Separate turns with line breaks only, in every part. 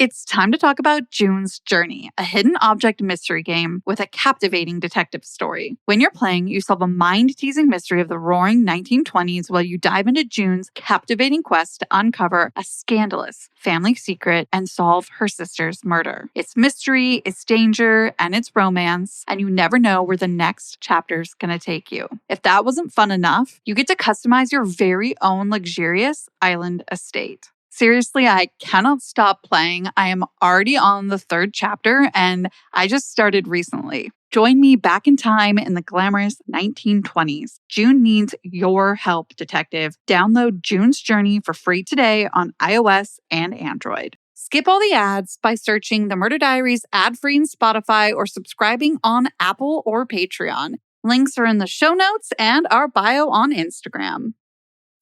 It's time to talk about June's Journey, a hidden object mystery game with a captivating detective story. When you're playing, you solve a mind-teasing mystery of the roaring 1920s while you dive into June's captivating quest to uncover a scandalous family secret and solve her sister's murder. It's mystery, it's danger, and it's romance, and you never know where the next chapter's gonna take you. If that wasn't fun enough, you get to customize your very own luxurious island estate. Seriously, I cannot stop playing. I am already on the 3rd chapter and I just started recently. Join me back in time in the glamorous 1920s. June needs your help, detective. Download June's Journey for free today on iOS and Android. Skip all the ads by searching The Murder Diaries ad-free in Spotify or subscribing on Apple or Patreon. Links are in the show notes and our bio on Instagram.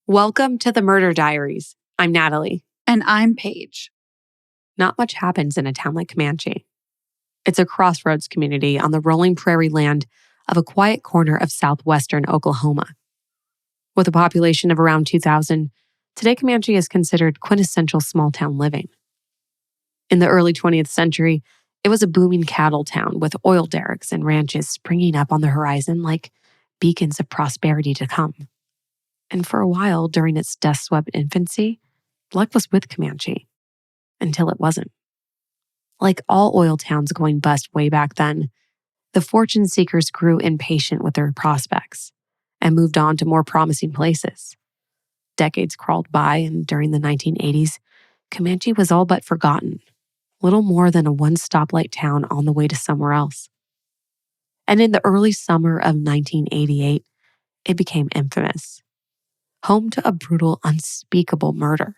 Welcome to The Murder Diaries. I'm Natalie.
And I'm Paige.
Not much happens in a town like Comanche. It's a crossroads community on the rolling prairie land of a quiet corner of southwestern Oklahoma. With a population of around 2,000, today Comanche is considered quintessential small-town living. In the early 20th century, it was a booming cattle town with oil derricks and ranches springing up on the horizon like beacons of prosperity to come. And for a while during its death-swept infancy, luck was with Comanche, until it wasn't. Like all oil towns going bust way back then, the fortune seekers grew impatient with their prospects and moved on to more promising places. Decades crawled by, and during the 1980s, Comanche was all but forgotten, little more than a one-stoplight town on the way to somewhere else. And in the early summer of 1988, it became infamous. Home to a brutal, unspeakable murder.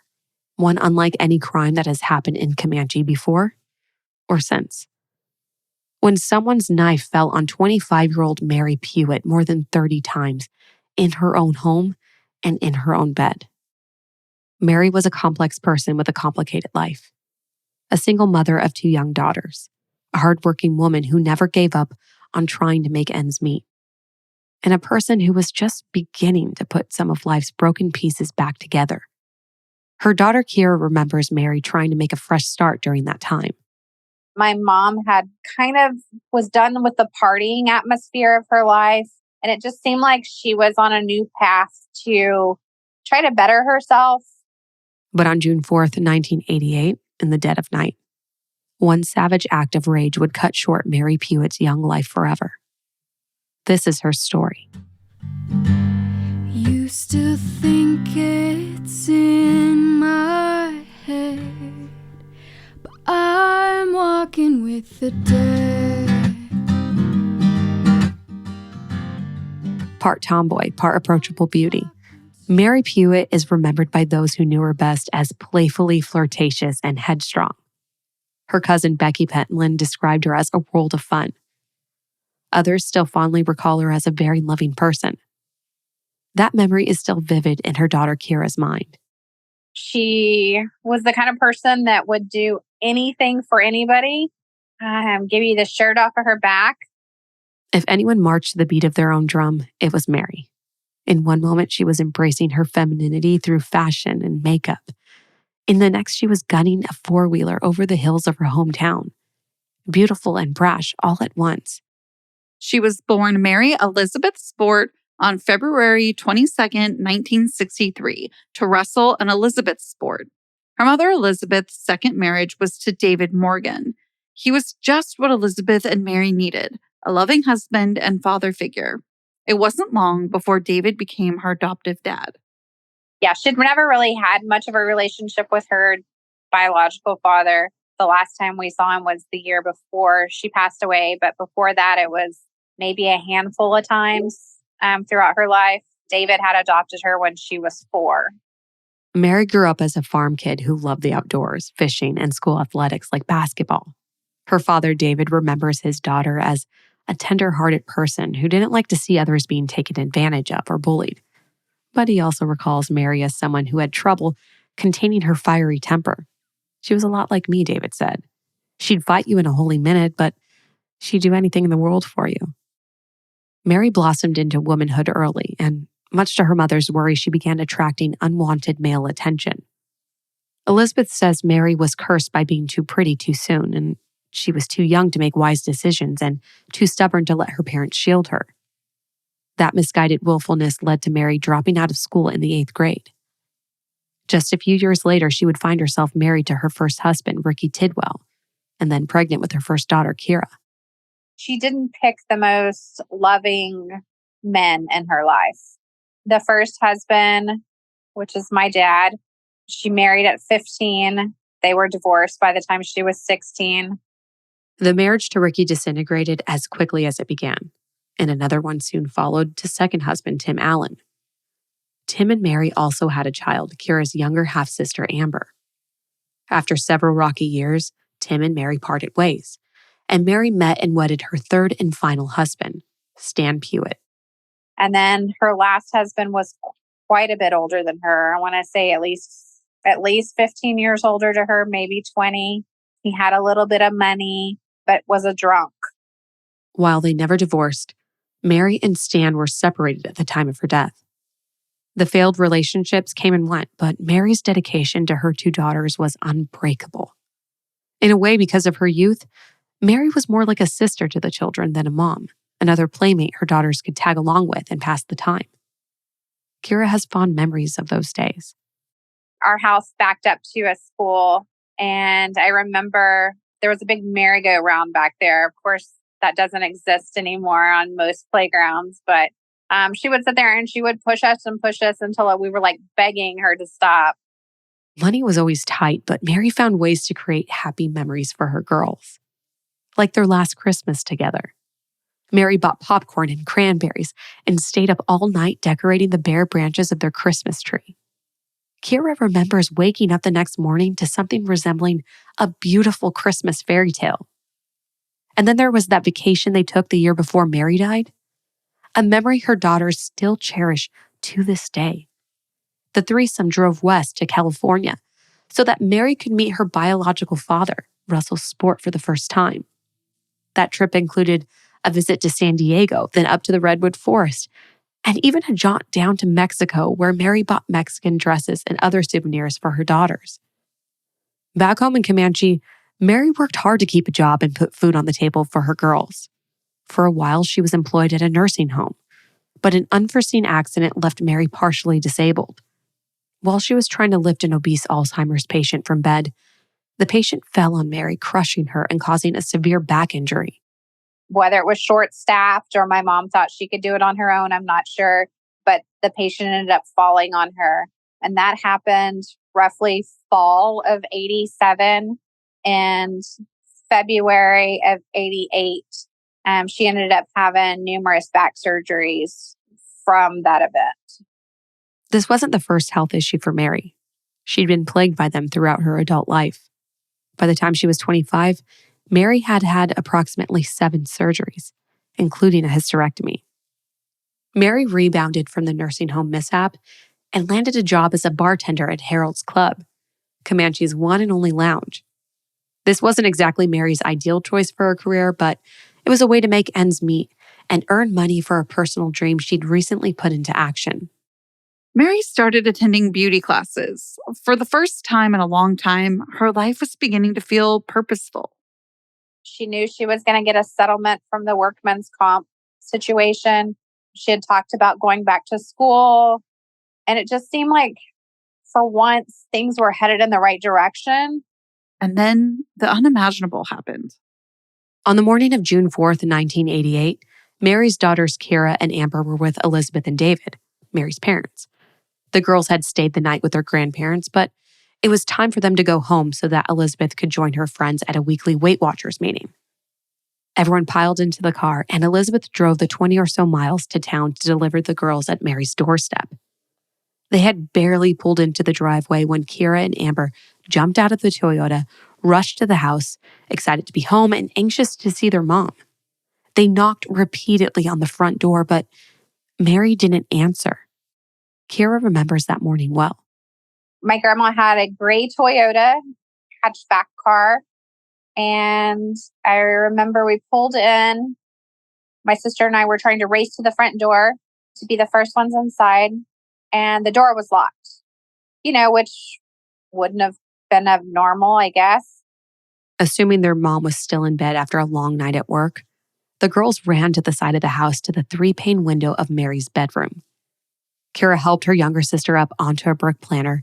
One unlike any crime that has happened in Comanche before or since. When someone's knife fell on 25-year-old Mary Pewitt more than 30 times in her own home and in her own bed. Mary was a complex person with a complicated life. A single mother of 2 young daughters. A hardworking woman who never gave up on trying to make ends meet. And a person who was just beginning to put some of life's broken pieces back together. Her daughter Kira remembers Mary trying to make a fresh start during that time.
My mom was done with the partying atmosphere of her life. And it just seemed like she was on a new path to try to better herself.
But on June 4th, 1988, in the dead of night, one savage act of rage would cut short Mary Pewitt's young life forever. This is her story.
Used to think it's in my head, but I'm walking with the dead.
Part tomboy, part approachable beauty, Mary Pewitt is remembered by those who knew her best as playfully flirtatious and headstrong. Her cousin Becky Pentland described her as a world of fun. Others still fondly recall her as a very loving person. That memory is still vivid in her daughter Kira's mind.
She was the kind of person that would do anything for anybody, give you the shirt off of her back.
If anyone marched to the beat of their own drum, it was Mary. In one moment, she was embracing her femininity through fashion and makeup. In the next, she was gunning a four-wheeler over the hills of her hometown. Beautiful and brash all at once.
She was born Mary Elizabeth Sport on February 22nd, 1963, to Russell and Elizabeth Sport. Her mother Elizabeth's second marriage was to David Morgan. He was just what Elizabeth and Mary needed, a loving husband and father figure. It wasn't long before David became her adoptive dad.
Yeah, she'd never really had much of a relationship with her biological father. The last time we saw him was the year before she passed away, but before that it was maybe a handful of times throughout her life. David had adopted her when she was 4.
Mary grew up as a farm kid who loved the outdoors, fishing, and school athletics like basketball. Her father, David, remembers his daughter as a tender-hearted person who didn't like to see others being taken advantage of or bullied. But he also recalls Mary as someone who had trouble containing her fiery temper. She was a lot like me, David said. She'd fight you in a holy minute, but she'd do anything in the world for you. Mary blossomed into womanhood early, and much to her mother's worry, she began attracting unwanted male attention. Elizabeth says Mary was cursed by being too pretty too soon, and she was too young to make wise decisions and too stubborn to let her parents shield her. That misguided willfulness led to Mary dropping out of school in the 8th grade. Just a few years later, she would find herself married to her first husband, Ricky Tidwell, and then pregnant with her first daughter, Kira.
She didn't pick the most loving men in her life. The first husband, which is my dad, she married at 15. They were divorced by the time she was 16.
The marriage to Ricky disintegrated as quickly as it began, and another one soon followed to second husband, Tim Allen. Tim and Mary also had a child, Kira's younger half-sister, Amber. After several rocky years, Tim and Mary parted ways, and Mary met and wedded her third and final husband, Stan Pewitt.
And then her last husband was quite a bit older than her. I want to say at least 15 years older to her, maybe 20. He had a little bit of money, but was a drunk.
While they never divorced, Mary and Stan were separated at the time of her death. The failed relationships came and went, but Mary's dedication to her 2 daughters was unbreakable. In a way, because of her youth, Mary was more like a sister to the children than a mom, another playmate her daughters could tag along with and pass the time. Kira has fond memories of those days.
Our house backed up to a school, and I remember there was a big merry-go-round back there. Of course, that doesn't exist anymore on most playgrounds, but she would sit there and she would push us until we were like begging her to stop.
Money was always tight, but Mary found ways to create happy memories for her girls, like their last Christmas together. Mary bought popcorn and cranberries and stayed up all night decorating the bare branches of their Christmas tree. Kira remembers waking up the next morning to something resembling a beautiful Christmas fairy tale. And then there was that vacation they took the year before Mary died, a memory her daughters still cherish to this day. The threesome drove west to California so that Mary could meet her biological father, Russell Sport, for the first time. That trip included a visit to San Diego, then up to the Redwood Forest, and even a jaunt down to Mexico where Mary bought Mexican dresses and other souvenirs for her daughters. Back home in Comanche, Mary worked hard to keep a job and put food on the table for her girls. For a while, she was employed at a nursing home, but an unforeseen accident left Mary partially disabled. While she was trying to lift an obese Alzheimer's patient from bed, the patient fell on Mary, crushing her and causing a severe back injury.
Whether it was short-staffed or my mom thought she could do it on her own, I'm not sure, but the patient ended up falling on her. And that happened roughly fall of 87 and February of 88. She ended up having numerous back surgeries from that event.
This wasn't the first health issue for Mary. She'd been plagued by them throughout her adult life. By the time she was 25, Mary had had approximately 7 surgeries, including a hysterectomy. Mary rebounded from the nursing home mishap and landed a job as a bartender at Harold's Club, Comanche's one and only lounge. This wasn't exactly Mary's ideal choice for a career, but it was a way to make ends meet and earn money for a personal dream she'd recently put into action.
Mary started attending beauty classes. For the first time in a long time, her life was beginning to feel purposeful.
She knew she was going to get a settlement from the workman's comp situation. She had talked about going back to school, and it just seemed like for once things were headed in the right direction.
And then the unimaginable happened.
On the morning of June 4th, 1988, Mary's daughters Kira and Amber were with Elizabeth and David, Mary's parents. The girls had stayed the night with their grandparents, but it was time for them to go home so that Elizabeth could join her friends at a weekly Weight Watchers meeting. Everyone piled into the car, and Elizabeth drove the 20 or so miles to town to deliver the girls at Mary's doorstep. They had barely pulled into the driveway when Kira and Amber jumped out of the Toyota, rushed to the house, excited to be home and anxious to see their mom. They knocked repeatedly on the front door, but Mary didn't answer. Kira remembers that morning well.
My grandma had a gray Toyota hatchback car, and I remember we pulled in. My sister and I were trying to race to the front door to be the first ones inside, and the door was locked, which wouldn't have been abnormal, I guess.
Assuming their mom was still in bed after a long night at work, the girls ran to the side of the house to the 3-pane window of Mary's bedroom. Kira helped her younger sister up onto a brick planter,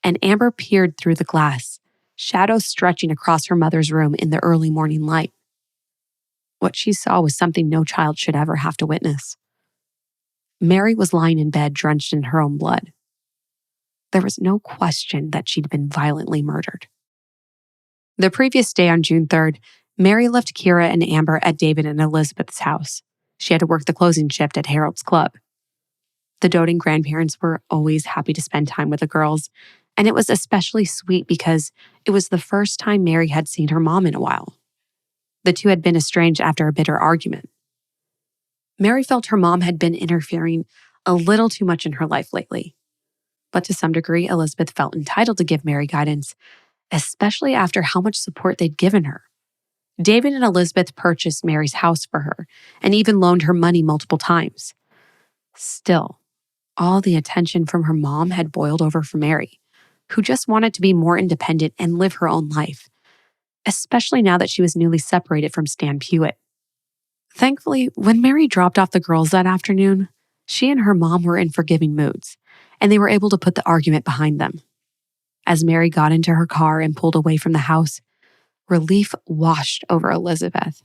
and Amber peered through the glass, shadows stretching across her mother's room in the early morning light. What she saw was something no child should ever have to witness. Mary was lying in bed drenched in her own blood. There was no question that she'd been violently murdered. The previous day on June 3rd, Mary left Kira and Amber at David and Elizabeth's house. She had to work the closing shift at Harold's Club. The doting grandparents were always happy to spend time with the girls, and it was especially sweet because it was the first time Mary had seen her mom in a while. The two had been estranged after a bitter argument. Mary felt her mom had been interfering a little too much in her life lately. But to some degree, Elizabeth felt entitled to give Mary guidance, especially after how much support they'd given her. David and Elizabeth purchased Mary's house for her and even loaned her money multiple times. Still, all the attention from her mom had boiled over for Mary, who just wanted to be more independent and live her own life, especially now that she was newly separated from Stan Pewitt. Thankfully, when Mary dropped off the girls that afternoon, she and her mom were in forgiving moods, and they were able to put the argument behind them. As Mary got into her car and pulled away from the house, relief washed over Elizabeth.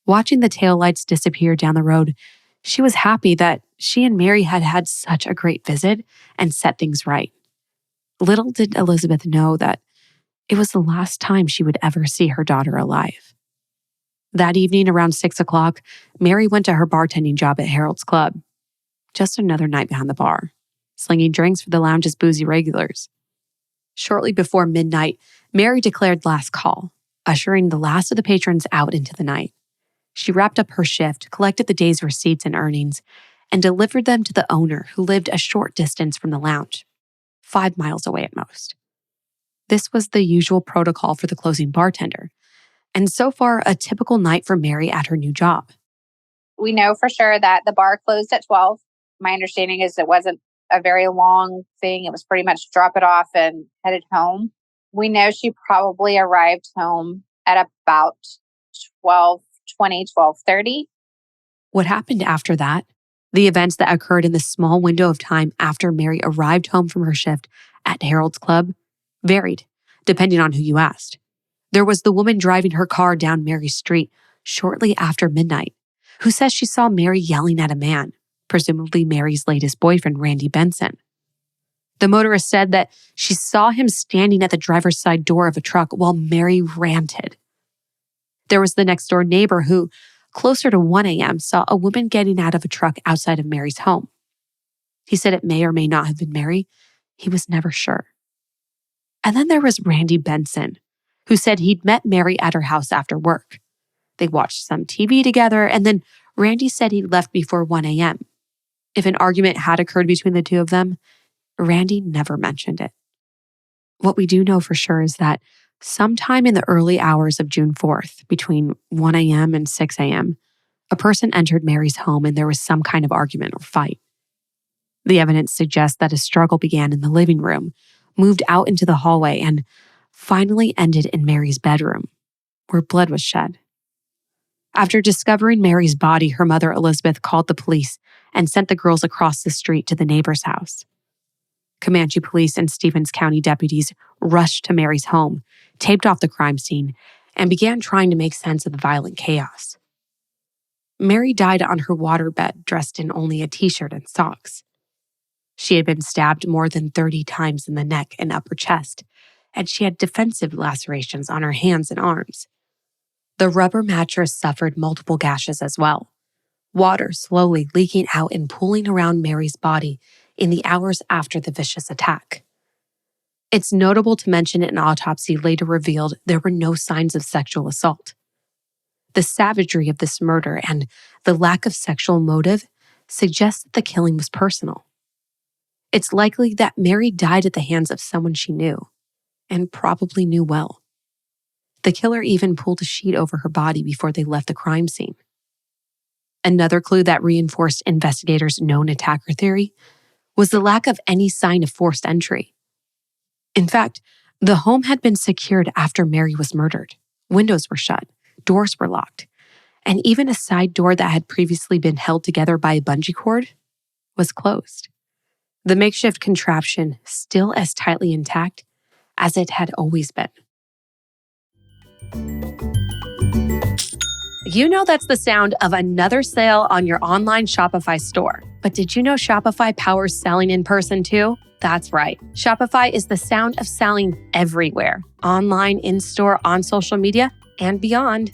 Watching the taillights disappear down the road, she was happy that she and Mary had had such a great visit and set things right. Little did Elizabeth know that it was the last time she would ever see her daughter alive. That evening around 6 o'clock, Mary went to her bartending job at Harold's Club. Just another night behind the bar, slinging drinks for the lounge's boozy regulars. Shortly before midnight, Mary declared last call, ushering the last of the patrons out into the night. She wrapped up her shift, collected the day's receipts and earnings, and delivered them to the owner who lived a short distance from the lounge, 5 miles away at most. This was the usual protocol for the closing bartender, and so far a typical night for Mary at her new job.
We know for sure that the bar closed at 12. My understanding is it wasn't a very long thing. It was pretty much drop it off and headed home. We know she probably arrived home at about 12:20, 12:30.
What happened after that? The events that occurred in the small window of time after Mary arrived home from her shift at Harold's Club varied, depending on who you asked. There was the woman driving her car down Mary's street shortly after midnight, who says she saw Mary yelling at a man, presumably Mary's latest boyfriend, Randy Benson. The motorist said that she saw him standing at the driver's side door of a truck while Mary ranted. There was the next door neighbor who, closer to 1 a.m., saw a woman getting out of a truck outside of Mary's home. He said it may or may not have been Mary. He was never sure. And then there was Randy Benson, who said he'd met Mary at her house after work. They watched some TV together, and then Randy said he'd left before 1 a.m. If an argument had occurred between the two of them, Randy never mentioned it. What we do know for sure is that sometime in the early hours of June 4th, between 1 a.m. and 6 a.m., a person entered Mary's home and there was some kind of argument or fight. The evidence suggests that a struggle began in the living room, moved out into the hallway, and finally ended in Mary's bedroom, where blood was shed. After discovering Mary's body, her mother, Elizabeth, called the police and sent the girls across the street to the neighbor's house. Comanche police and Stevens County deputies rushed to Mary's home, taped off the crime scene, and began trying to make sense of the violent chaos. Mary died on her waterbed, dressed in only a t-shirt and socks. She had been stabbed more than 30 times in the neck and upper chest, and she had defensive lacerations on her hands and arms. The rubber mattress suffered multiple gashes as well, water slowly leaking out and pooling around Mary's body in the hours after the vicious attack. It's notable to mention an autopsy later revealed there were no signs of sexual assault. The savagery of this murder and the lack of sexual motive suggests that the killing was personal. It's likely that Mary died at the hands of someone she knew, and probably knew well. The killer even pulled a sheet over her body before they left the crime scene. Another clue that reinforced investigators' known attacker theory was the lack of any sign of forced entry. In fact, The home had been secured after Mary was murdered. Windows were shut, doors were locked, and even a side door that had previously been held together by a bungee cord was closed. The makeshift contraption still as tightly intact as it had always been. You know that's the sound of another sale on your online Shopify store. But did you know Shopify powers selling in person too? That's right. Shopify is the sound of selling everywhere. Online, in-store, on social media, and beyond.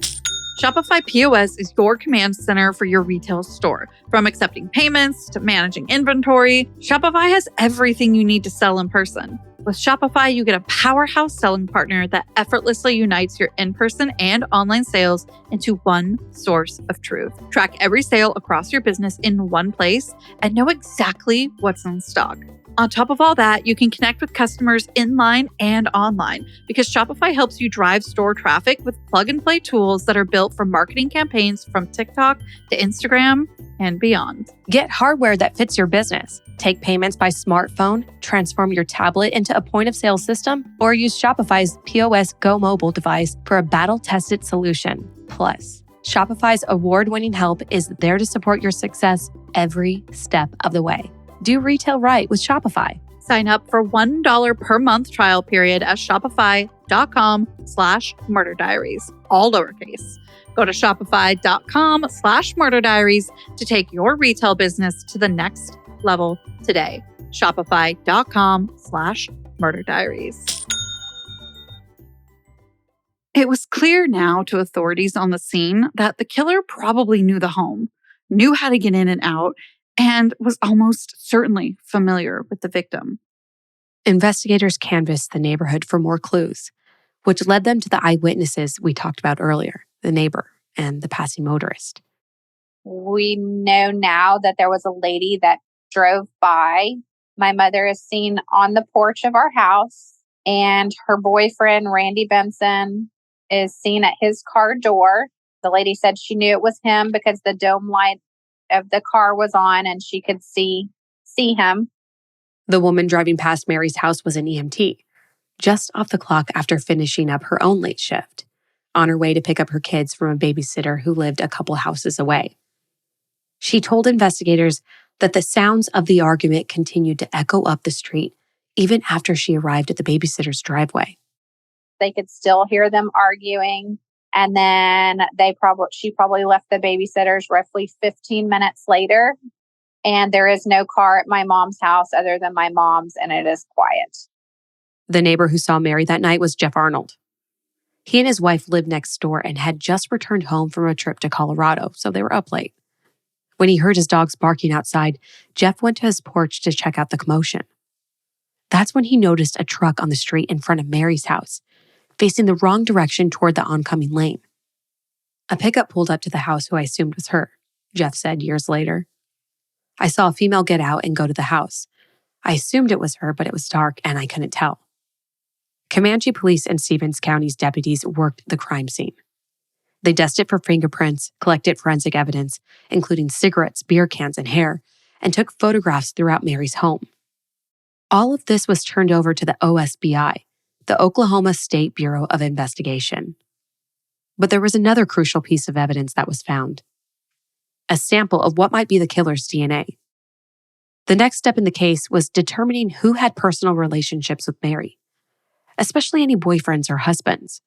Shopify POS is your command center for your retail store. From accepting payments to managing inventory, Shopify has everything you need to sell in person. With Shopify, you get a powerhouse selling partner that effortlessly unites your in-person and online sales into one source of truth. Track every sale across your business in one place and know exactly what's in stock. On top of all that, you can connect with customers in-line and online because Shopify helps you drive store traffic with plug-and-play tools that are built for marketing campaigns from TikTok to Instagram and beyond.
Get hardware that fits your business. Take payments by smartphone, transform your tablet into a point-of-sale system, or use Shopify's POS Go mobile device for a battle-tested solution. Plus, Shopify's award-winning help is there to support your success every step of the way. Do retail right with Shopify.
Sign up for $1 per month trial period at shopify.com/murderdiaries, all lowercase. Go to shopify.com/murderdiaries to take your retail business to the next level today. Shopify.com/murderdiaries. It was clear now to authorities on the scene that the killer probably knew the home, knew how to get in and out, and was almost certainly familiar with the victim.
Investigators canvassed the neighborhood for more clues, which led them to the eyewitnesses we talked about earlier, the neighbor and the passing motorist.
We know now that there was a lady that drove by. My mother is seen on the porch of our house, and her boyfriend, Randy Benson, is seen at his car door. The lady said she knew it was him because the dome light of the car was on and she could see him.
The woman driving past Mary's house was an EMT, just off the clock after finishing up her own late shift, on her way to pick up her kids from a babysitter who lived a couple houses away. She told investigators that the sounds of the argument continued to echo up the street even after she arrived at the babysitter's driveway.
They could still hear them arguing. And then she probably left the babysitters roughly 15 minutes later. And there is no car at my mom's house other than my mom's, and it is quiet.
The neighbor who saw Mary that night was Jeff Arnold. He and his wife lived next door and had just returned home from a trip to Colorado, so they were up late. When he heard his dogs barking outside, Jeff went to his porch to check out the commotion. That's when he noticed a truck on the street in front of Mary's house, facing the wrong direction toward the oncoming lane. A pickup pulled up to the house who I assumed was her, Jeff said years later. I saw a female get out and go to the house. I assumed it was her, but it was dark and I couldn't tell. Comanche Police and Stevens County's deputies worked the crime scene. They dusted for fingerprints, collected forensic evidence, including cigarettes, beer cans, and hair, and took photographs throughout Mary's home. All of this was turned over to the OSBI, the Oklahoma State Bureau of Investigation. But there was another crucial piece of evidence that was found: a sample of what might be the killer's DNA. The next step in the case was determining who had personal relationships with Mary, especially any boyfriends or husbands.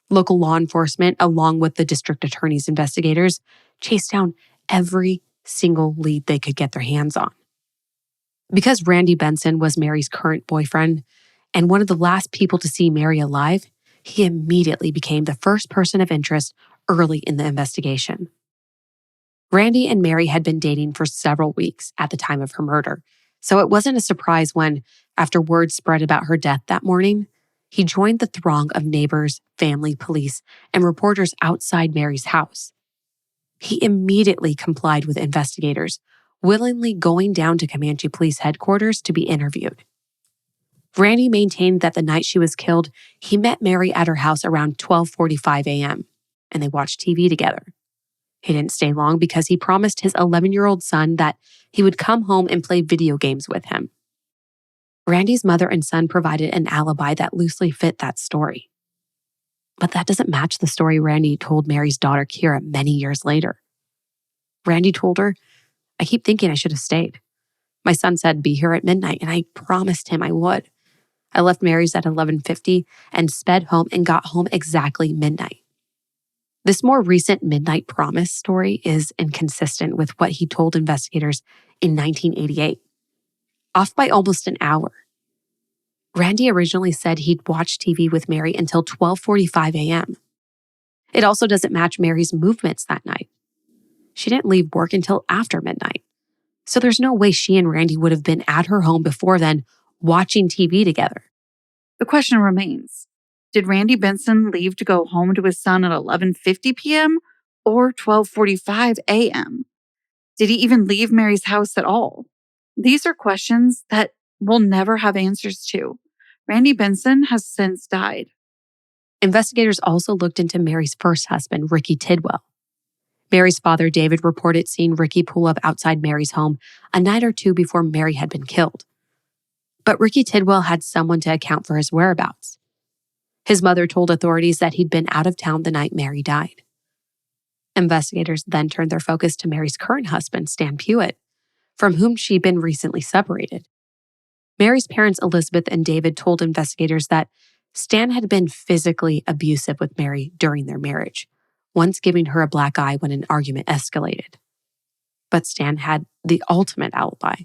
Local law enforcement, along with the district attorney's investigators, chased down every single lead they could get their hands on. Because Randy Benson was Mary's current boyfriend and one of the last people to see Mary alive, he immediately became the first person of interest early in the investigation. Randy and Mary had been dating for several weeks at the time of her murder, so it wasn't a surprise when, after word spread about her death that morning, he joined the throng of neighbors, family, police, and reporters outside Mary's house. He immediately complied with investigators, willingly going down to Comanche Police headquarters to be interviewed. Randy maintained that the night she was killed, he met Mary at her house around 12:45 a.m., and they watched TV together. He didn't stay long because he promised his 11-year-old son that he would come home and play video games with him. Randy's mother and son provided an alibi that loosely fit that story. But that doesn't match the story Randy told Mary's daughter Kira many years later. Randy told her, "I keep thinking I should have stayed. My son said be here at midnight, and I promised him I would. I left Mary's at 11:50 and sped home and got home exactly midnight." This more recent midnight promise story is inconsistent with what he told investigators in 1988, off by almost an hour. Randy originally said he'd watch TV with Mary until 12:45 a.m. It also doesn't match Mary's movements that night. She didn't leave work until after midnight. So there's no way she and Randy would have been at her home before then, watching TV together.
The question remains, did Randy Benson leave to go home to his son at 11:50 p.m. or 12:45 a.m.? Did he even leave Mary's house at all? These are questions that we'll never have answers to. Randy Benson has since died.
Investigators also looked into Mary's first husband, Ricky Tidwell. Mary's father, David, reported seeing Ricky pull up outside Mary's home a night or two before Mary had been killed. But Ricky Tidwell had someone to account for his whereabouts. His mother told authorities that he'd been out of town the night Mary died. Investigators then turned their focus to Mary's current husband, Stan Pewitt, from whom she'd been recently separated. Mary's parents, Elizabeth and David, told investigators that Stan had been physically abusive with Mary during their marriage, once giving her a black eye when an argument escalated. But Stan had the ultimate alibi.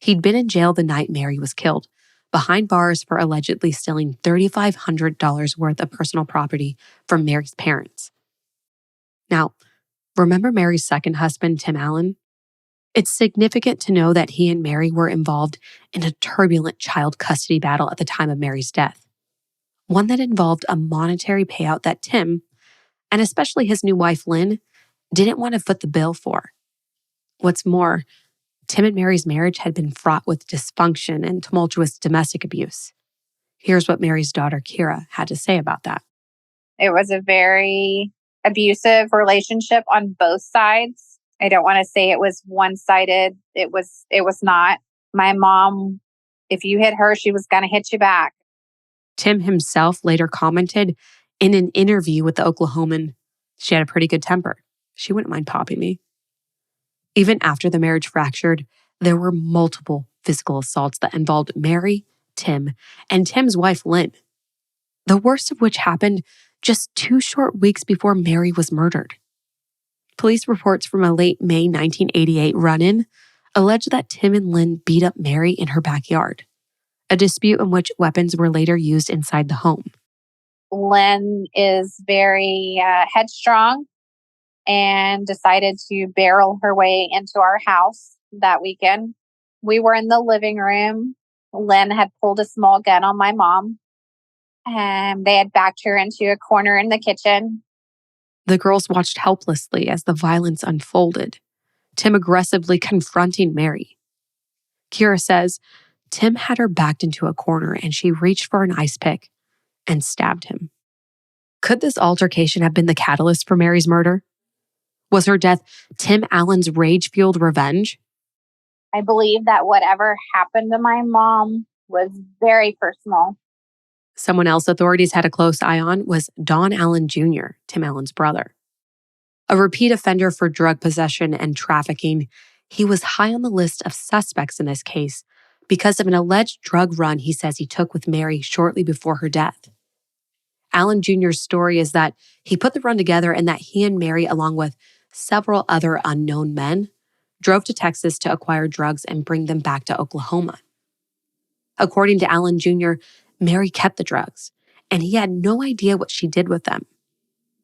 He'd been in jail the night Mary was killed, behind bars for allegedly stealing $3,500 worth of personal property from Mary's parents. Now, remember Mary's second husband, Tim Allen? It's significant to know that he and Mary were involved in a turbulent child custody battle at the time of Mary's death, one that involved a monetary payout that Tim, and especially his new wife Lynn, didn't want to foot the bill for. What's more, Tim and Mary's marriage had been fraught with dysfunction and tumultuous domestic abuse. Here's what Mary's daughter Kira had to say about that.
It was a very abusive relationship on both sides. I don't want to say it was one-sided. It was not. My mom, if you hit her, she was going to hit you back.
Tim himself later commented in an interview with the Oklahoman, "She had a pretty good temper. She wouldn't mind popping me." Even after the marriage fractured, there were multiple physical assaults that involved Mary, Tim, and Tim's wife, Lynn. The worst of which happened just 2 short weeks before Mary was murdered. Police reports from a late May 1988 run-in allege that Tim and Lynn beat up Mary in her backyard, a dispute in which weapons were later used inside the home.
Lynn is very headstrong and decided to barrel her way into our house that weekend. We were in the living room. Lynn had pulled a small gun on my mom, and they had backed her into a corner in the kitchen.
The girls watched helplessly as the violence unfolded, Tim aggressively confronting Mary. Kira says Tim had her backed into a corner and she reached for an ice pick and stabbed him. Could this altercation have been the catalyst for Mary's murder? Was her death Tim Allen's rage-fueled revenge?
I believe that whatever happened to my mom was very personal.
Someone else authorities had a close eye on was Don Allen Jr., Tim Allen's brother. A repeat offender for drug possession and trafficking, he was high on the list of suspects in this case because of an alleged drug run he says he took with Mary shortly before her death. Allen Jr.'s story is that he put the run together and that he and Mary, along with several other unknown men, drove to Texas to acquire drugs and bring them back to Oklahoma. According to Allen Jr., Mary kept the drugs, and he had no idea what she did with them.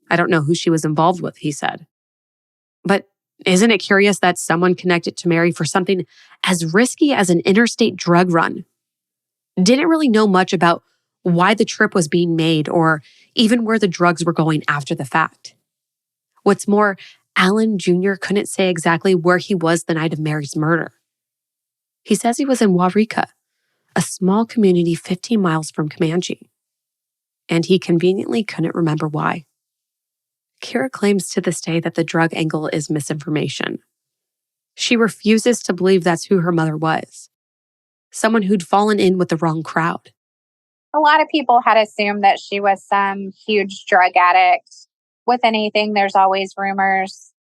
"I don't know who she was involved with," he said. But isn't it curious that someone connected to Mary for something as risky as an interstate drug run didn't really know much about why the trip was being made or even where the drugs were going after the fact? What's more, Allen Jr. couldn't say exactly where he was the night of Mary's murder. He says he was in Waurika, a small community 15 miles from Comanche, and he conveniently couldn't remember why. Kira claims to this day that the drug angle is misinformation. She refuses to believe that's who her mother was. someone who'd fallen in with the wrong crowd.
A lot of people had assumed that she was some huge drug addict. With anything, there's always rumors.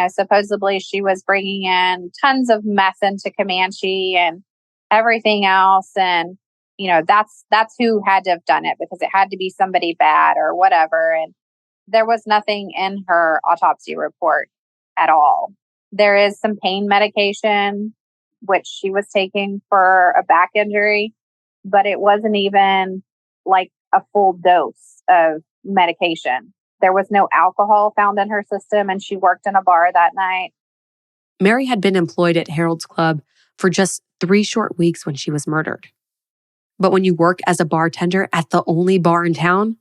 Supposedly she was bringing in tons of meth into Comanche and everything else. And, that's who had to have done it, because it had to be somebody bad or whatever. And there was nothing in her autopsy report at all. There is some pain medication, which she was taking for a back injury, but it wasn't even like a full dose of medication. There was no alcohol found in her system, and she worked in a bar that night.
Mary had been employed at Harold's Club for just 3 short weeks when she was murdered. But when you work as a bartender at the only bar in town,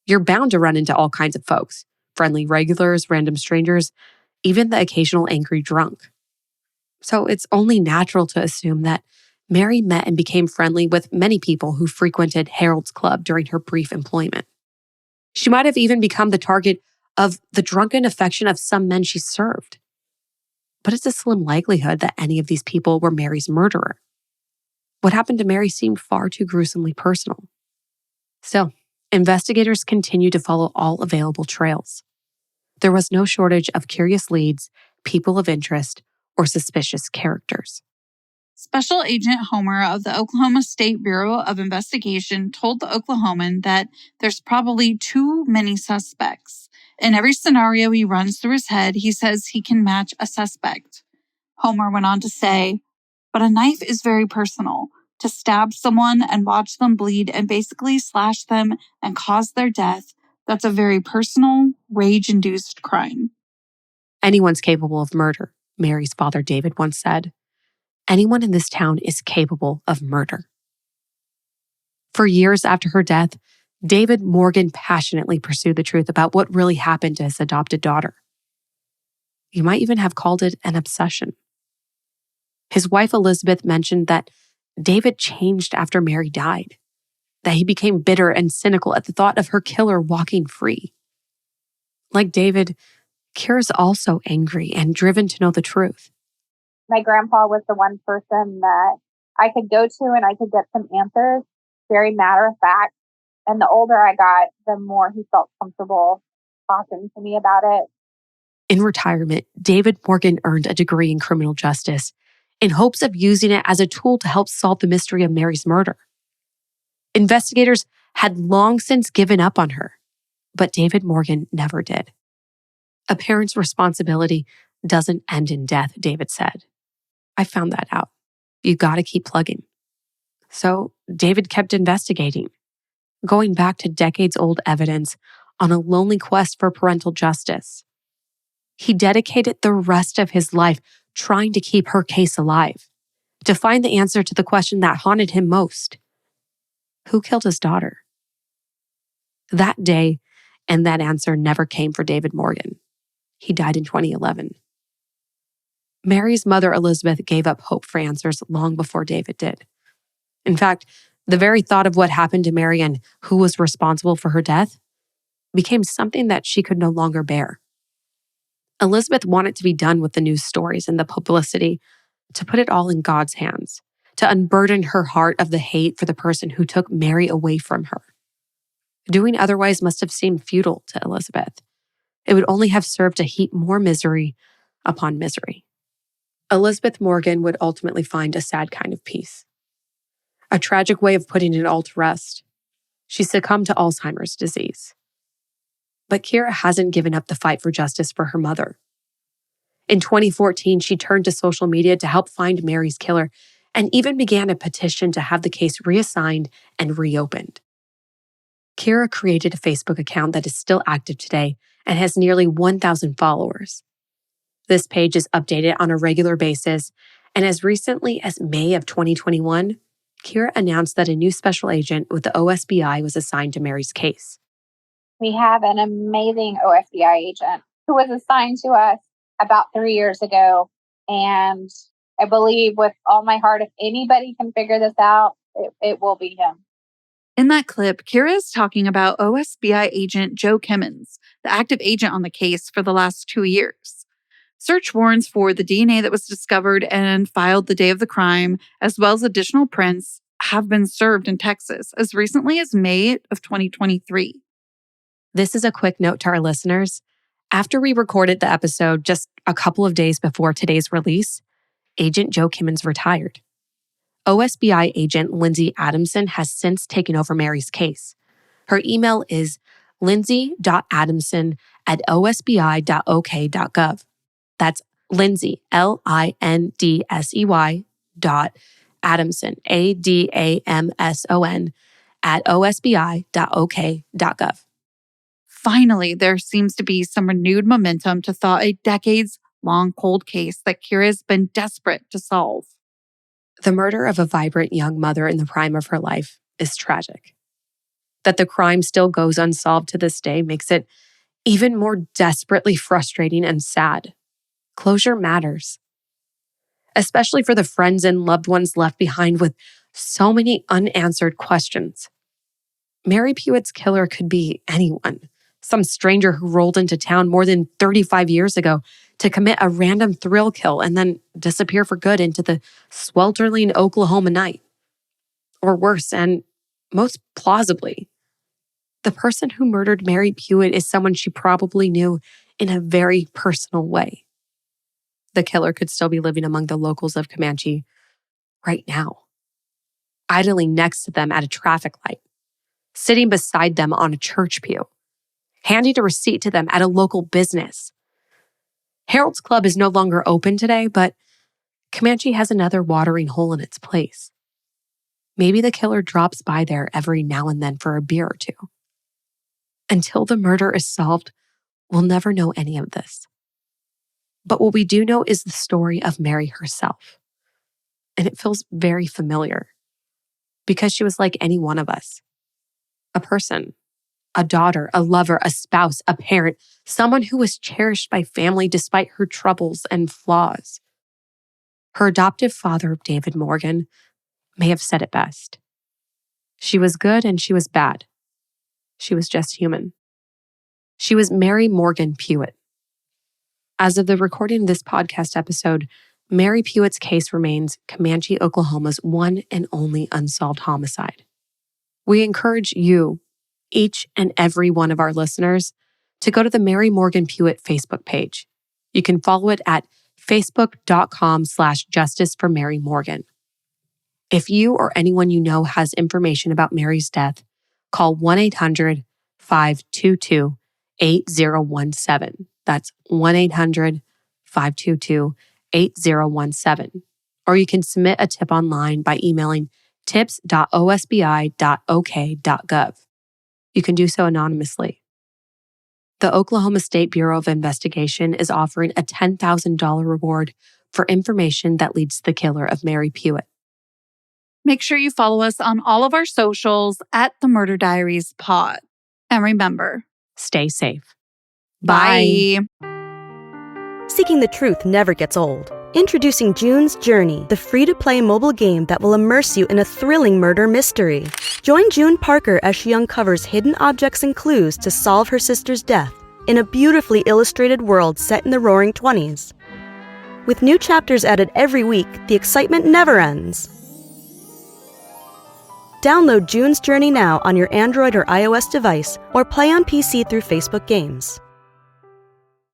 you're bound to run into all kinds of folks, friendly regulars, random strangers, even the occasional angry drunk. So it's only natural to assume that Mary met and became friendly with many people who frequented Harold's Club during her brief employment. She might have even become the target of the drunken affection of some men she served. But it's a slim likelihood that any of these people were Mary's murderer. What happened to Mary seemed far too gruesomely personal. Still, investigators continued to follow all available trails. There was no shortage of curious leads, people of interest, or suspicious characters.
Special Agent Homer of the Oklahoma State Bureau of Investigation told the Oklahoman that there's probably too many suspects. In every scenario he runs through his head, he says he can match a suspect. Homer went on to say, "But a knife is very personal. To stab someone and watch them bleed and basically slash them and cause their death, that's a very personal, rage-induced crime."
Anyone's capable of murder, Mary's father David once said. Anyone in this town is capable of murder. For years after her death, David Morgan passionately pursued the truth about what really happened to his adopted daughter. You might even have called it an obsession. His wife Elizabeth mentioned that David changed after Mary died, that he became bitter and cynical at the thought of her killer walking free. Like David, Kira's also angry and driven to know the truth.
My grandpa was the one person that I could go to and I could get some answers, very matter of fact. And the older I got, the more he felt comfortable talking to me about it.
In retirement, David Morgan earned a degree in criminal justice in hopes of using it as a tool to help solve the mystery of Mary's murder. Investigators had long since given up on her, but David Morgan never did. A parent's responsibility doesn't end in death, David said. I found that out. You gotta keep plugging. So David kept investigating, going back to decades-old evidence on a lonely quest for parental justice. He dedicated the rest of his life trying to keep her case alive, to find the answer to the question that haunted him most. Who killed his daughter? That day, and that answer never came for David Morgan. He died in 2011. Mary's mother, Elizabeth, gave up hope for answers long before David did. In fact, the very thought of what happened to Mary and who was responsible for her death became something that she could no longer bear. Elizabeth wanted to be done with the news stories and the publicity, to put it all in God's hands, to unburden her heart of the hate for the person who took Mary away from her. Doing otherwise must have seemed futile to Elizabeth. It would only have served to heap more misery upon misery. Elizabeth Morgan would ultimately find a sad kind of peace. A tragic way of putting it all to rest. She succumbed to Alzheimer's disease. But Kira hasn't given up the fight for justice for her mother. In 2014, she turned to social media to help find Mary's killer and even began a petition to have the case reassigned and reopened. Kira created a Facebook account that is still active today and has nearly 1,000 followers. This page is updated on a regular basis, and as recently as May of 2021, Kira announced that a new special agent with the OSBI was assigned to Mary's case.
We have an amazing OSBI agent who was assigned to us about 3 years ago. And I believe with all my heart, if anybody can figure this out, it will be him.
In that clip, Kira is talking about OSBI agent Joe Kimmons, the active agent on the case for the last 2 years. Search warrants for the DNA that was discovered and filed the day of the crime, as well as additional prints, have been served in Texas as recently as May of 2023.
This is a quick note to our listeners. After we recorded the episode just a couple of days before today's release, Agent Joe Kimmons retired. OSBI agent Lindsay Adamson has since taken over Mary's case. Her email is lindsay.adamson@osbi.ok.gov. That's Lindsay, LINDSEY .Adamson, ADAMSON @osbi.ok.gov.
Finally, there seems to be some renewed momentum to thaw a decades-long cold case that Kira has been desperate to solve.
The murder of a vibrant young mother in the prime of her life is tragic. That the crime still goes unsolved to this day makes it even more desperately frustrating and sad. Closure matters, especially for the friends and loved ones left behind with so many unanswered questions. Mary Pewitt's killer could be anyone, some stranger who rolled into town more than 35 years ago to commit a random thrill kill and then disappear for good into the sweltering Oklahoma night. Or worse, and most plausibly, the person who murdered Mary Pewitt is someone she probably knew in a very personal way. The killer could still be living among the locals of Comanche right now, idling next to them at a traffic light, sitting beside them on a church pew, handing a receipt to them at a local business. Harold's Club is no longer open today, but Comanche has another watering hole in its place. Maybe the killer drops by there every now and then for a beer or two. Until the murder is solved, we'll never know any of this. But what we do know is the story of Mary herself. And it feels very familiar because she was like any one of us. A person, a daughter, a lover, a spouse, a parent, someone who was cherished by family despite her troubles and flaws. Her adoptive father, David Morgan, may have said it best. She was good and she was bad. She was just human. She was Mary Morgan Pewitt. As of the recording of this podcast episode, Mary Pewitt's case remains Comanche, Oklahoma's one and only unsolved homicide. We encourage you, each and every one of our listeners, to go to the Mary Morgan Pewitt Facebook page. You can follow it at facebook.com/Justice for Mary Morgan. If you or anyone you know has information about Mary's death, call 1-800-522-8017. That's 1-800-522-8017. Or you can submit a tip online by emailing tips.osbi.ok.gov. You can do so anonymously. The Oklahoma State Bureau of Investigation is offering a $10,000 reward for information that leads to the killer of Mary Pewitt.
Make sure you follow us on all of our socials at The Murder Diaries Pod. And remember,
Stay safe.
bye.
Seeking the truth never gets old. Introducing June's Journey, the free-to-play mobile game that will immerse you in a thrilling murder mystery. Join June Parker as she uncovers hidden objects and clues to solve her sister's death in a beautifully illustrated world set in the Roaring '20s. With new chapters added every week, the excitement never ends. Download June's Journey now on your Android or iOS device or play on PC through Facebook Games.